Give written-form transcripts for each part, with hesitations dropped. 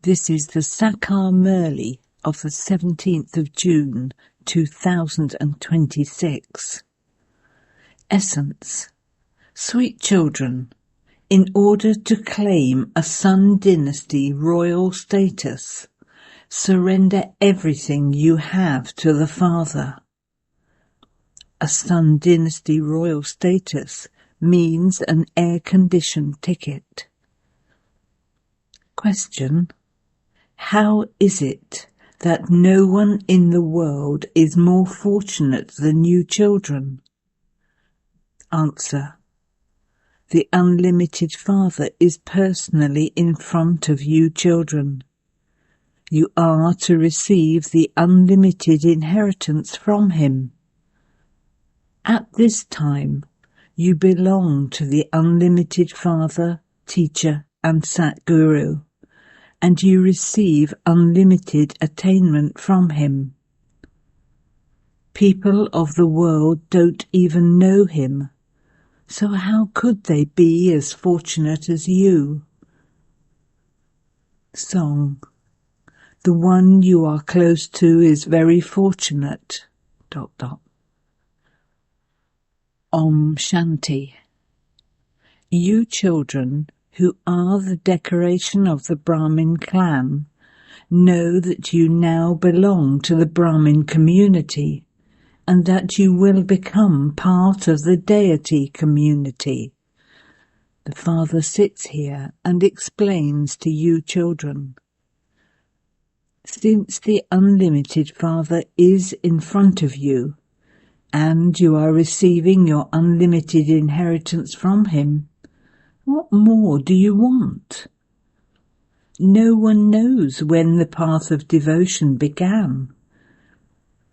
This is the English Murli of the 17th of June 2026. Essence. Sweet children, in order to claim a Sun Dynasty royal status, surrender everything you have to the Father. A Sun Dynasty royal status means an air-conditioned ticket. Question. How is it that no one in the world is more fortunate than you children? Answer. The unlimited Father is personally in front of you children. You are to receive the unlimited inheritance from him. At this time, you belong to the unlimited Father, Teacher and Satguru, and you receive unlimited attainment from him. People of the world don't even know him, so how could they be as fortunate as you? Song. The one you are close to is very fortunate. ... Om Shanti. You children, who are the decoration of the Brahmin clan, know that you now belong to the Brahmin community and that you will become part of the deity community. The Father sits here and explains to you children. Since the unlimited Father is in front of you and you are receiving your unlimited inheritance from him, what more do you want? No one knows when the path of devotion began.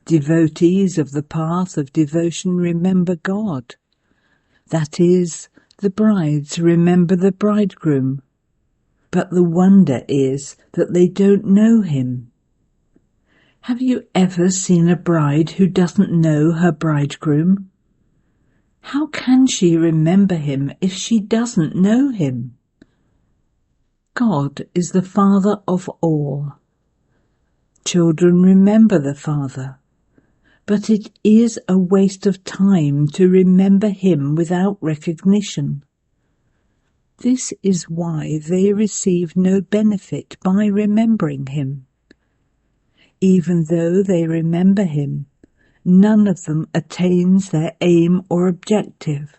Devotees of the path of devotion remember God. That is, the brides remember the bridegroom. But the wonder is that they don't know him. Have you ever seen a bride who doesn't know her bridegroom? How can she remember him if she doesn't know him? God is the Father of all. Children remember the Father, but it is a waste of time to remember him without recognition. This is why they receive no benefit by remembering him. Even though they remember him, none of them attains their aim or objective.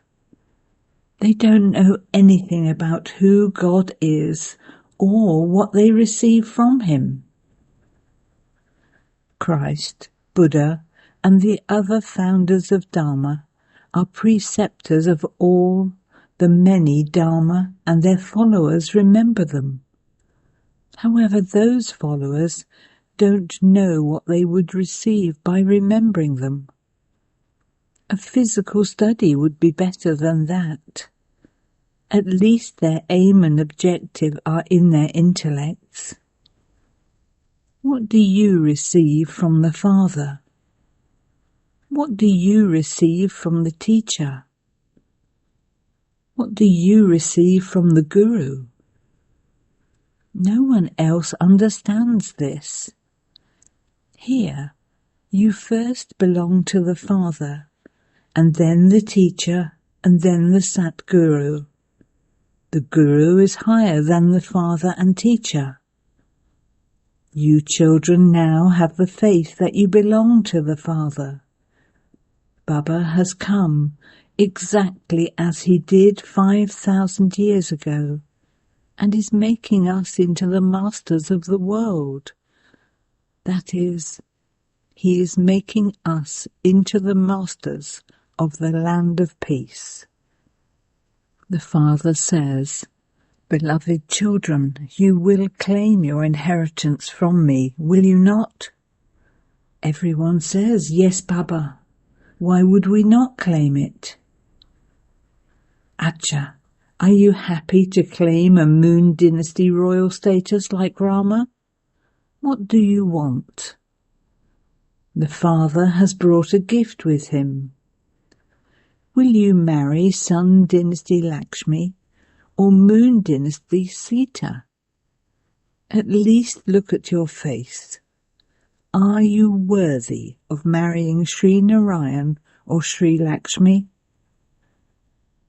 They don't know anything about who God is or what they receive from him. Christ, Buddha, and the other founders of Dharma are preceptors of all the many Dharma, and their followers remember them. However, those followers don't know what they would receive by remembering them. A physical study would be better than that. At least their aim and objective are in their intellects. What do you receive from the Father? What do you receive from the Teacher? What do you receive from the Guru? No one else understands this. Here, you first belong to the Father, and then the Teacher, and then the Satguru. The Guru is higher than the Father and Teacher. You children now have the faith that you belong to the Father. Baba has come exactly as he did 5,000 years ago and is making us into the masters of the world. That is, he is making us into the masters of the land of peace. The Father says, Beloved children, you will claim your inheritance from me, will you not? Everyone says, Yes, Baba. Why would we not claim it? Acha, are you happy to claim a Moon Dynasty royal status like Rama? What do you want? The Father has brought a gift with him. Will you marry Sun Dynasty Lakshmi or Moon Dynasty Sita? At least look at your face. Are you worthy of marrying Sri Narayan or Sri Lakshmi?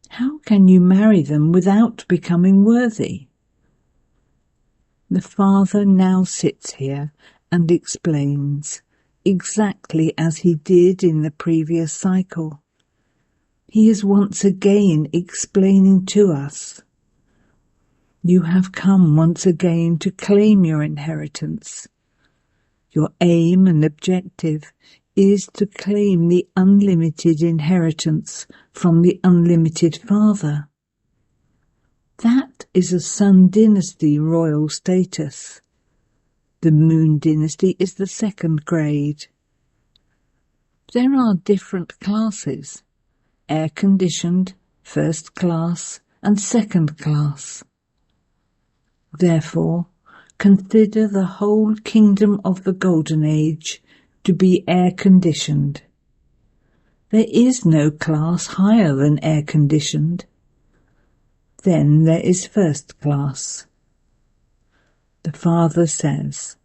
How can you marry them without becoming worthy? The Father now sits here and explains, exactly as he did in the previous cycle. He is once again explaining to us. You have come once again to claim your inheritance. Your aim and objective is to claim the unlimited inheritance from the unlimited Father. That is a Sun dynasty royal status. The Moon dynasty is the second grade. There are different classes: air-conditioned, first class, and second class. Therefore, consider the whole kingdom of the Golden Age to be air-conditioned. There is no class higher than air-conditioned. Then there is first class. The Father says,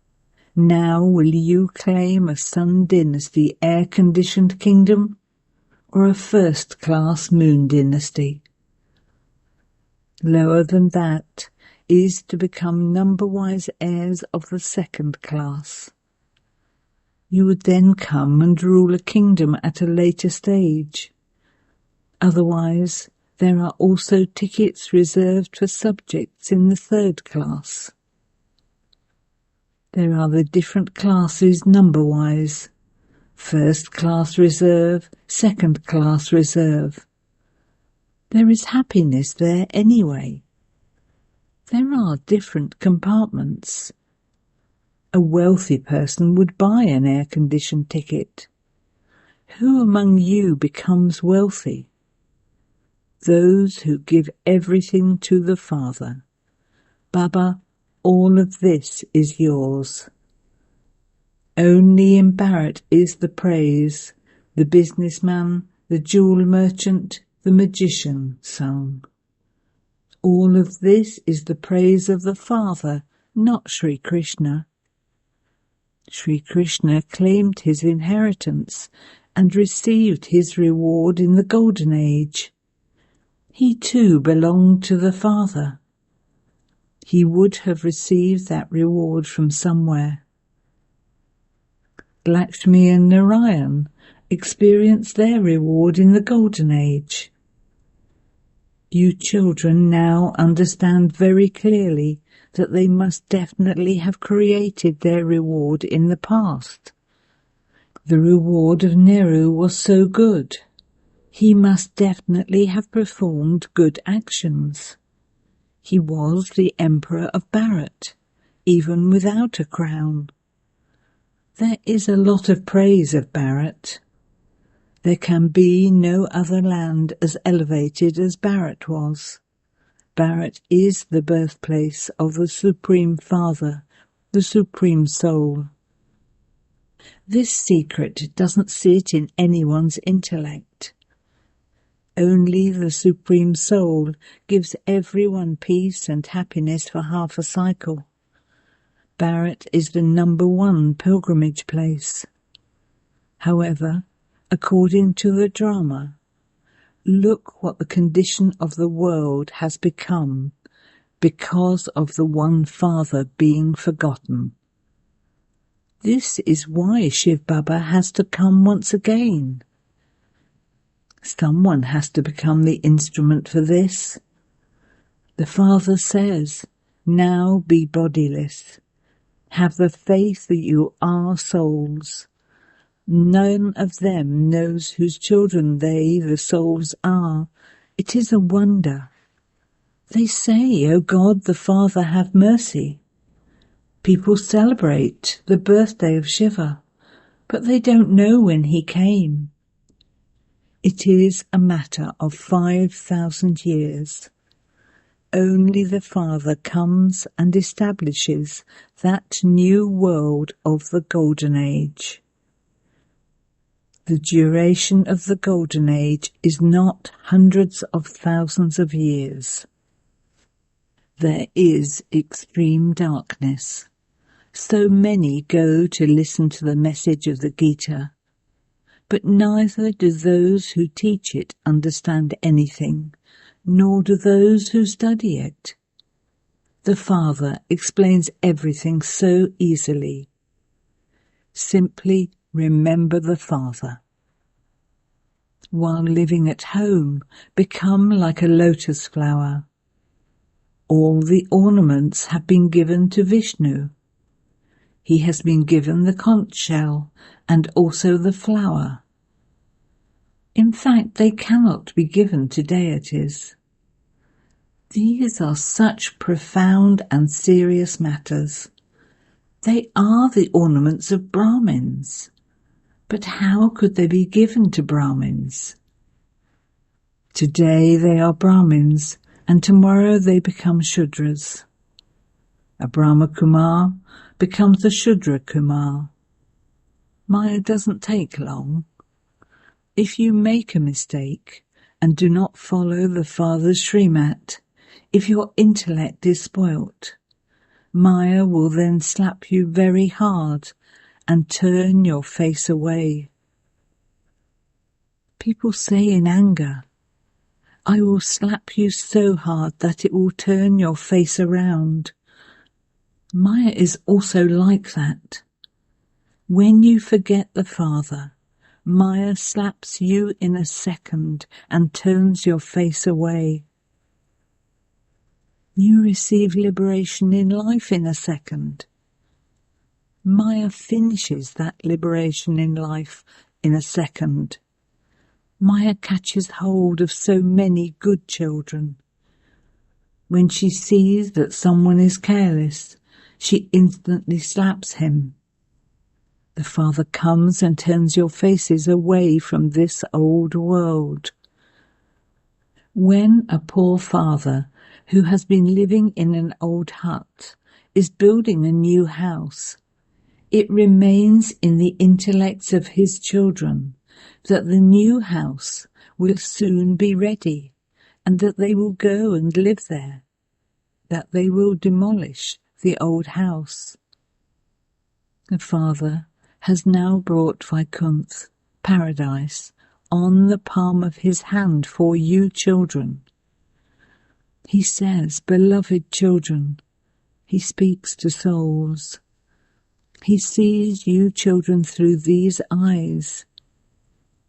now will you claim a Sun dynasty air-conditioned kingdom or a first-class Moon dynasty? Lower than that is to become number-wise heirs of the second class. You would then come and rule a kingdom at a later stage. Otherwise, there are also tickets reserved for subjects in the third class. There are the different classes number-wise: first class reserve, second class reserve. There is happiness there anyway. There are different compartments. A wealthy person would buy an air-conditioned ticket. Who among you becomes wealthy? Those who give everything to the Father. Baba, all of this is yours. Only in Bharat is the praise, the businessman, the jewel merchant, the magician sung. All of this is the praise of the Father, not Sri Krishna. Sri Krishna claimed his inheritance and received his reward in the Golden Age. He too belonged to the Father. He would have received that reward from somewhere. Lakshmi and Narayan experienced their reward in the Golden Age. You children now understand very clearly that they must definitely have created their reward in the past. The reward of Nehru was so good. He must definitely have performed good actions. He was the Emperor of Bharat, even without a crown. There is a lot of praise of Bharat. There can be no other land as elevated as Bharat was. Bharat is the birthplace of the Supreme Father, the Supreme Soul. This secret doesn't sit in anyone's intellect. Only the Supreme Soul gives everyone peace and happiness for half a cycle. Bharat is the number one pilgrimage place. However, according to the drama, look what the condition of the world has become because of the one Father being forgotten. This is why Shiv Baba has to come once again. Someone has to become the instrument for this. The Father says, now be bodiless. Have the faith that you are souls. None of them knows whose children they, the souls, are. It is a wonder. They say, O God, the Father, have mercy. People celebrate the birthday of Shiva, but they don't know when he came. It is a matter of 5,000 years. Only the Father comes and establishes that new world of the Golden Age. The duration of the Golden Age is not hundreds of thousands of years. There is extreme darkness. So many go to listen to the message of the Gita, but neither do those who teach it understand anything, nor do those who study it. The Father explains everything so easily. Simply remember the Father. While living at home, become like a lotus flower. All the ornaments have been given to Vishnu. He has been given the conch shell and also the flower. In fact, they cannot be given to deities. These are such profound and serious matters. They are the ornaments of Brahmins. But how could they be given to Brahmins? Today they are Brahmins, and tomorrow they become Shudras. A Brahma Kumar becomes a Shudra Kumar. Maya doesn't take long. If you make a mistake and do not follow the Father's Srimat, if your intellect is spoilt, Maya will then slap you very hard and turn your face away. People say in anger, I will slap you so hard that it will turn your face around. Maya is also like that. When you forget the Father, Maya slaps you in a second and turns your face away. You receive liberation in life in a second. Maya finishes that liberation in life in a second. Maya catches hold of so many good children. When she sees that someone is careless, she instantly slaps him. The Father comes and turns your faces away from this old world. When a poor father who has been living in an old hut is building a new house, it remains in the intellects of his children that the new house will soon be ready and that they will go and live there, that they will demolish the old house. The Father has now brought Vaikuntha, paradise, on the palm of his hand for you children. He says, beloved children, he speaks to souls. He sees you children through these eyes.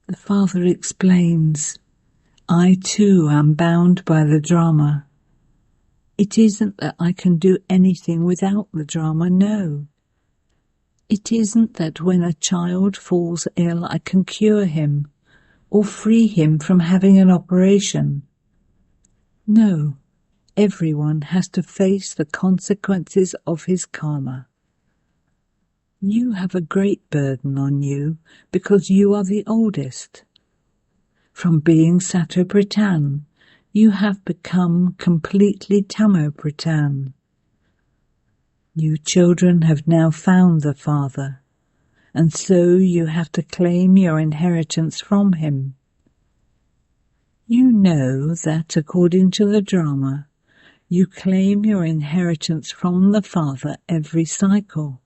The Father explains, I too am bound by the drama. It isn't that I can do anything without the drama, no. It isn't that when a child falls ill I can cure him or free him from having an operation. No, everyone has to face the consequences of his karma. You have a great burden on you because you are the oldest. From being Sato-Pradhan, you have become completely Tamo-Pradhan. You children have now found the Father, and so you have to claim your inheritance from him. You know that, according to the drama, you claim your inheritance from the Father every cycle.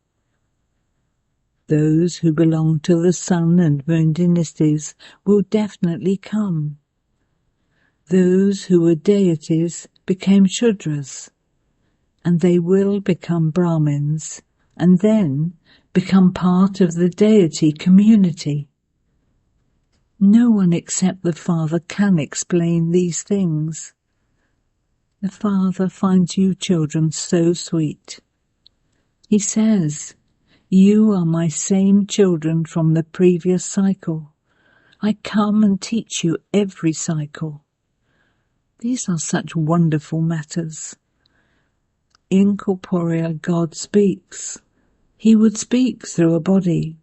Those who belong to the Sun and Moon dynasties will definitely come. Those who were deities became Shudras, and they will become Brahmins, and then become part of the deity community. No one except the Father can explain these things. The Father finds you children so sweet. He says, you are my same children from the previous cycle. I come and teach you every cycle. These are such wonderful matters. Incorporeal God speaks. He would speak through a body.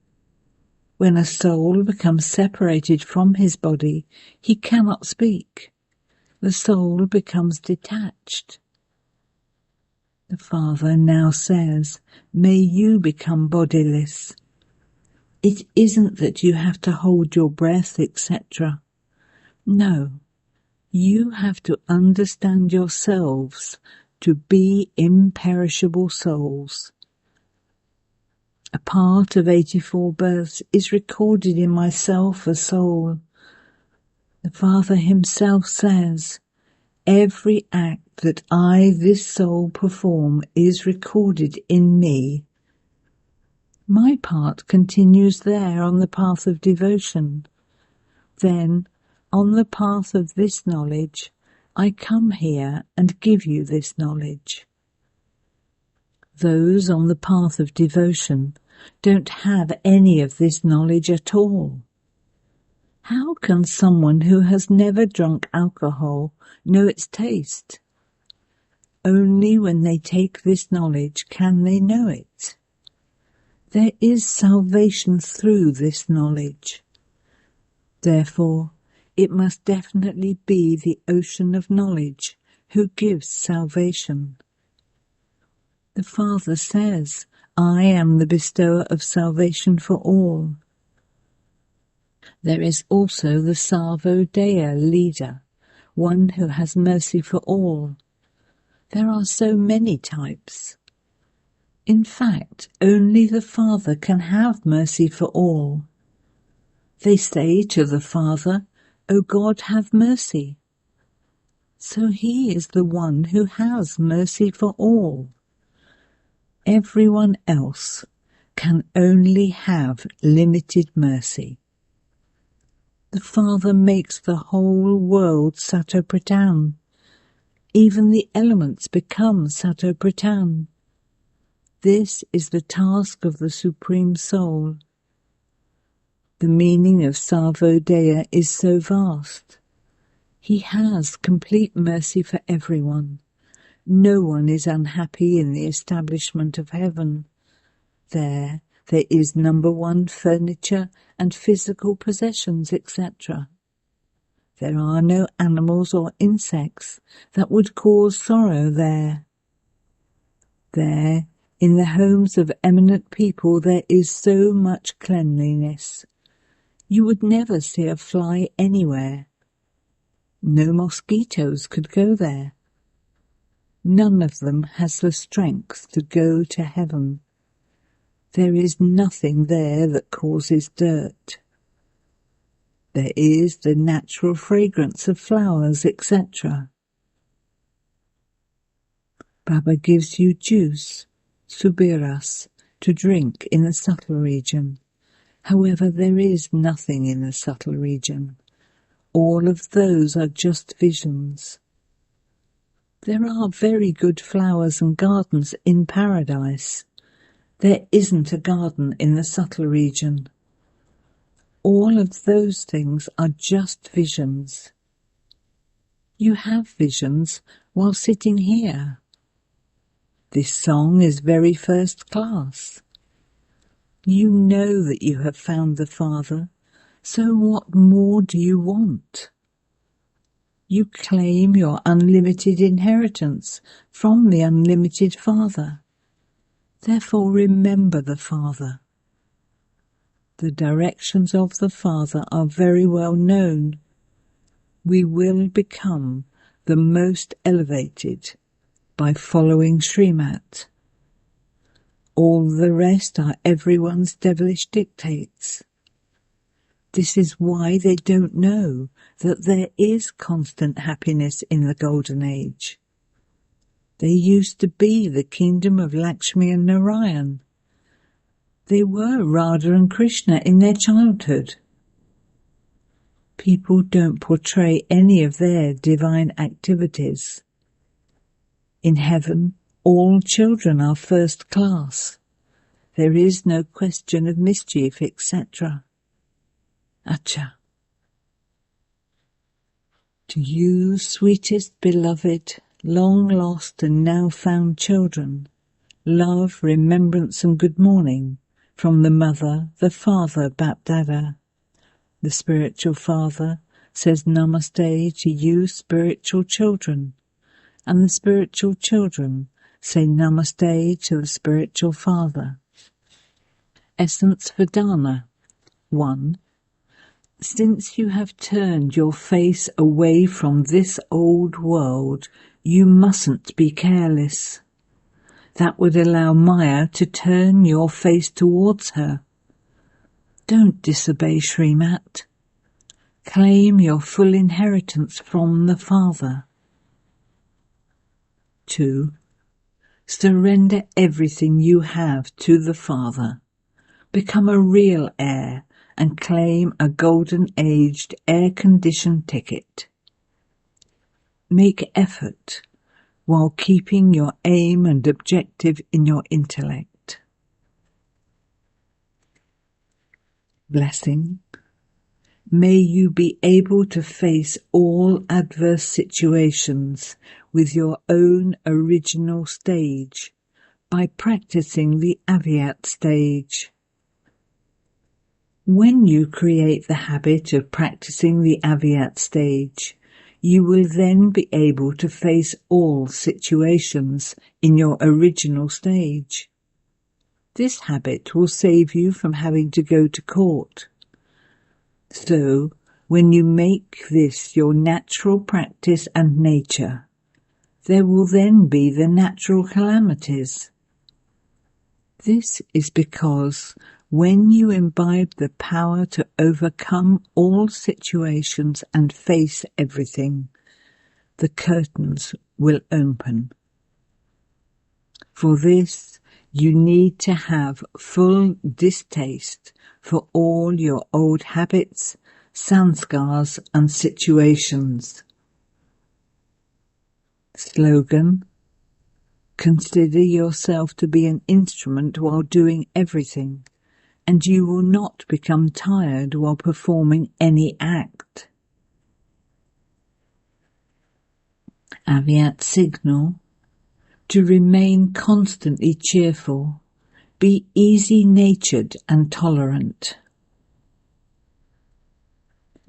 When a soul becomes separated from his body, he cannot speak. The soul becomes detached. The Father now says, may you become bodiless. It isn't that you have to hold your breath, etc. No, you have to understand yourselves to be imperishable souls. A part of 84 births is recorded in myself, a soul. The Father himself says, every act that I, this soul, perform is recorded in me. My part continues there on the path of devotion. Then, on the path of this knowledge, I come here and give you this knowledge. Those on the path of devotion don't have any of this knowledge at all. How can someone who has never drunk alcohol know its taste? Only when they take this knowledge can they know it. There is salvation through this knowledge. Therefore, it must definitely be the ocean of knowledge who gives salvation. The Father says, I am the bestower of salvation for all. There is also the Salvo Dea leader, one who has mercy for all. There are so many types. In fact, only the Father can have mercy for all. They say to the Father, O God, have mercy. So he is the one who has mercy for all. Everyone else can only have limited mercy. The Father makes the whole world Satopratan. Even the elements become Satopratan. This is the task of the Supreme Soul. The meaning of Salvo Dea is so vast. He has complete mercy for everyone. No one is unhappy in the establishment of heaven. There is number one furniture and physical possessions, etc. There are no animals or insects that would cause sorrow there. There, in the homes of eminent people, there is so much cleanliness. You would never see a fly anywhere. No mosquitoes could go there. None of them has the strength to go to heaven. There is nothing there that causes dirt. There is the natural fragrance of flowers, etc. Baba gives you juice, subiras, to drink in the subtle region. However, there is nothing in the subtle region. All of those are just visions. There are very good flowers and gardens in paradise. There isn't a garden in the subtle region. All of those things are just visions. You have visions while sitting here. This song is very first class. You know that you have found the Father, so what more do you want? You claim your unlimited inheritance from the unlimited Father. Therefore remember the Father. The directions of the Father are very well known. We will become the most elevated by following Srimat. All the rest are everyone's devilish dictates. This is why they don't know that there is constant happiness in the Golden Age. They used to be the kingdom of Lakshmi and Narayan. They were Radha and Krishna in their childhood. People don't portray any of their divine activities. In heaven, all children are first class. There is no question of mischief, etc. Acha. To you, sweetest beloved, long lost and now found children, love, remembrance and good morning from the Mother, the Father, Bapdada. The spiritual Father says Namaste to you, spiritual children, and the spiritual children say Namaste to the spiritual Father. Essence Vedana 1. Since you have turned your face away from this old world, You mustn't be careless. That would allow Maya to turn your face towards her. Don't disobey Srimat. Claim your full inheritance from the Father. 2. Surrender everything you have to the Father. Become a real heir and claim a golden-aged, air-conditioned ticket. Make effort while keeping your aim and objective in your intellect. Blessing. May you be able to face all adverse situations with your own original stage by practicing the Avyat stage. When you create the habit of practicing the Avyat stage, you will then be able to face all situations in your original stage. This habit will save you from having to go to court. So, when you make this your natural practice and nature, there will then be the natural calamities. This is because when you imbibe the power to overcome all situations and face everything, the curtains will open. For this, you need to have full distaste for all your old habits, sanskars and situations. Slogan: consider yourself to be an instrument while doing everything, and you will not become tired while performing any act. Avyat signal: to remain constantly cheerful, be easy-natured and tolerant.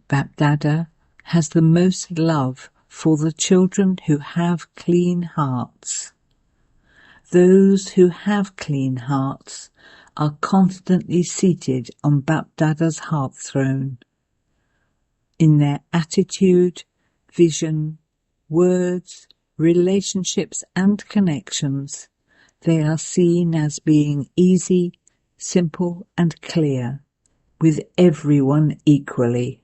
Bapdada has the most love for the children who have clean hearts. Those who have clean hearts are constantly seated on Bapdada's heart throne. In their attitude, vision, words, relationships and connections, they are seen as being easy, simple and clear, with everyone equally.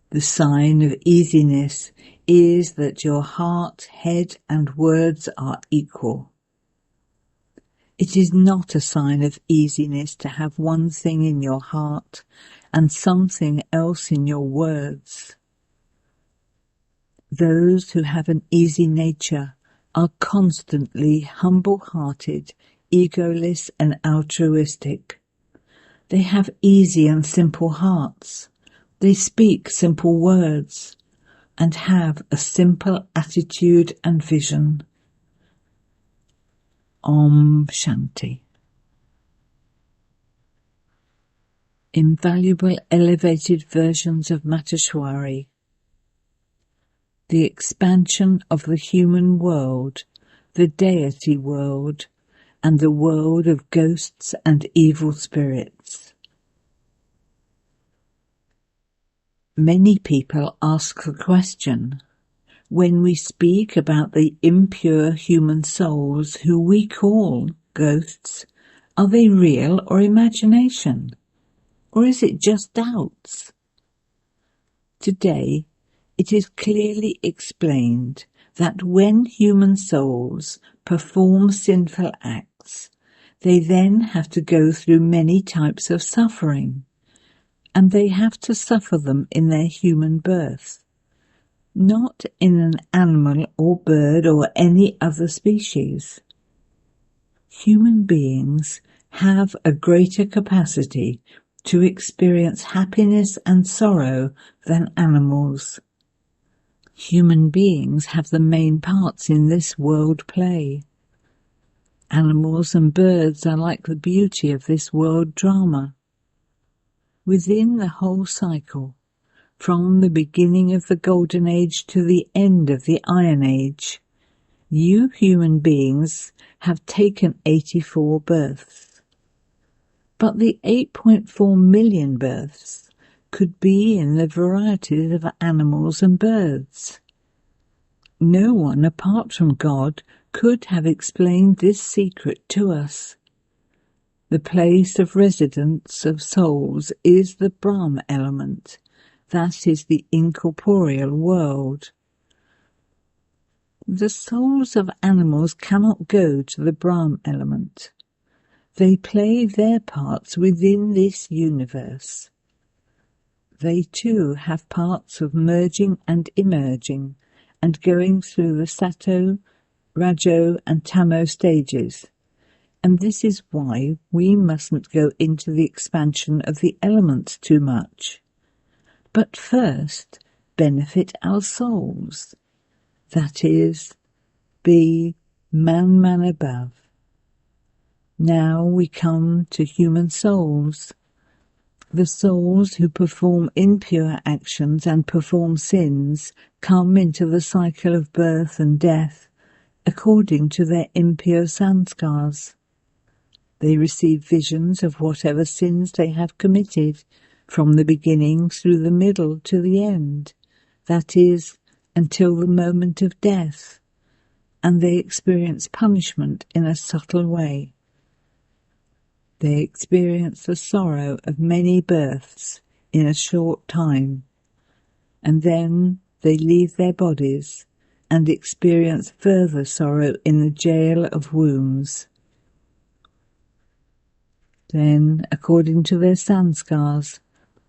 The sign of easiness is that your heart, head and words are equal. It is not a sign of easiness to have one thing in your heart and something else in your words. Those who have an easy nature are constantly humble-hearted, egoless and altruistic. They have easy and simple hearts. They speak simple words and have a simple attitude and vision. Om Shanti. Invaluable elevated versions of Mateshwari. The expansion of the human world, the deity world, and the world of ghosts and evil spirits. Many people ask the question, when we speak about the impure human souls who we call ghosts, are they real or imagination? Or is it just doubts? Today, it is clearly explained that when human souls perform sinful acts, they then have to go through many types of suffering, and they have to suffer them in their human birth, not in an animal or bird or any other species. Human beings have a greater capacity to experience happiness and sorrow than animals. Human beings have the main parts in this world play. Animals and birds are like the beauty of this world drama. Within the whole cycle, from the beginning of the Golden Age to the end of the Iron Age, you human beings have taken 84 births. But the 8.4 million births could be in the varieties of animals and birds. No one apart from God could have explained this secret to us. The place of residence of souls is the Brahm element. That is the incorporeal world. The souls of animals cannot go to the Brahm element. They play their parts within this universe. They too have parts of merging and emerging and going through the Sato, Rajo and Tamo stages. And this is why we mustn't go into the expansion of the elements too much. But first, benefit our souls. That is, be man above. Now we come to human souls. The souls who perform impure actions and perform sins come into the cycle of birth and death according to their impure sanskars. They receive visions of whatever sins they have committed, from the beginning through the middle to the end, that is, until the moment of death, and they experience punishment in a subtle way. They experience the sorrow of many births in a short time, and then they leave their bodies and experience further sorrow in the jail of wombs. Then, according to their sanskars,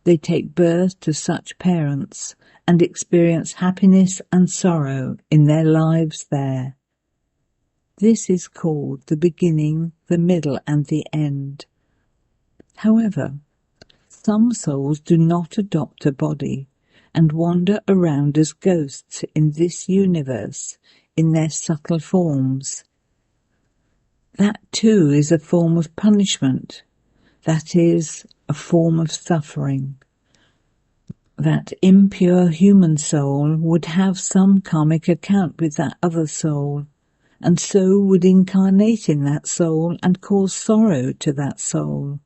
they take birth to such parents and experience happiness and sorrow in their lives there. This is called the beginning, the middle, and the end. However, some souls do not adopt a body and wander around as ghosts in this universe in their subtle forms. That too is a form of punishment. That is a form of suffering. That impure human soul would have some karmic account with that other soul, and so would incarnate in that soul and cause sorrow to that soul.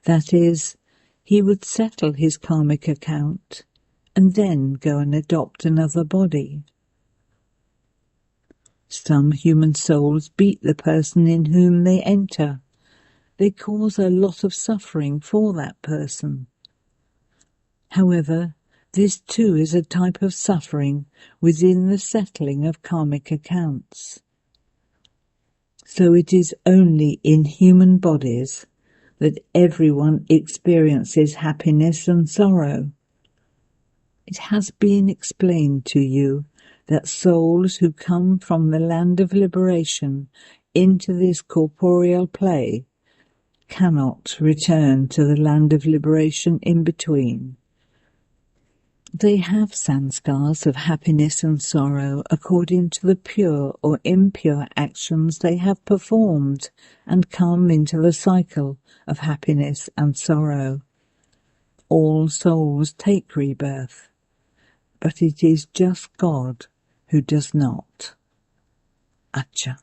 That is, he would settle his karmic account and then go and adopt another body. Some human souls beat the person in whom they enter. They cause a lot of suffering for that person. However, this too is a type of suffering within the settling of karmic accounts. So it is only in human bodies that everyone experiences happiness and sorrow. It has been explained to you that souls who come from the land of liberation into this corporeal play cannot return to the land of liberation in between. They have sanskars of happiness and sorrow according to the pure or impure actions they have performed and come into the cycle of happiness and sorrow. All souls take rebirth, but it is just God who does not. Acha.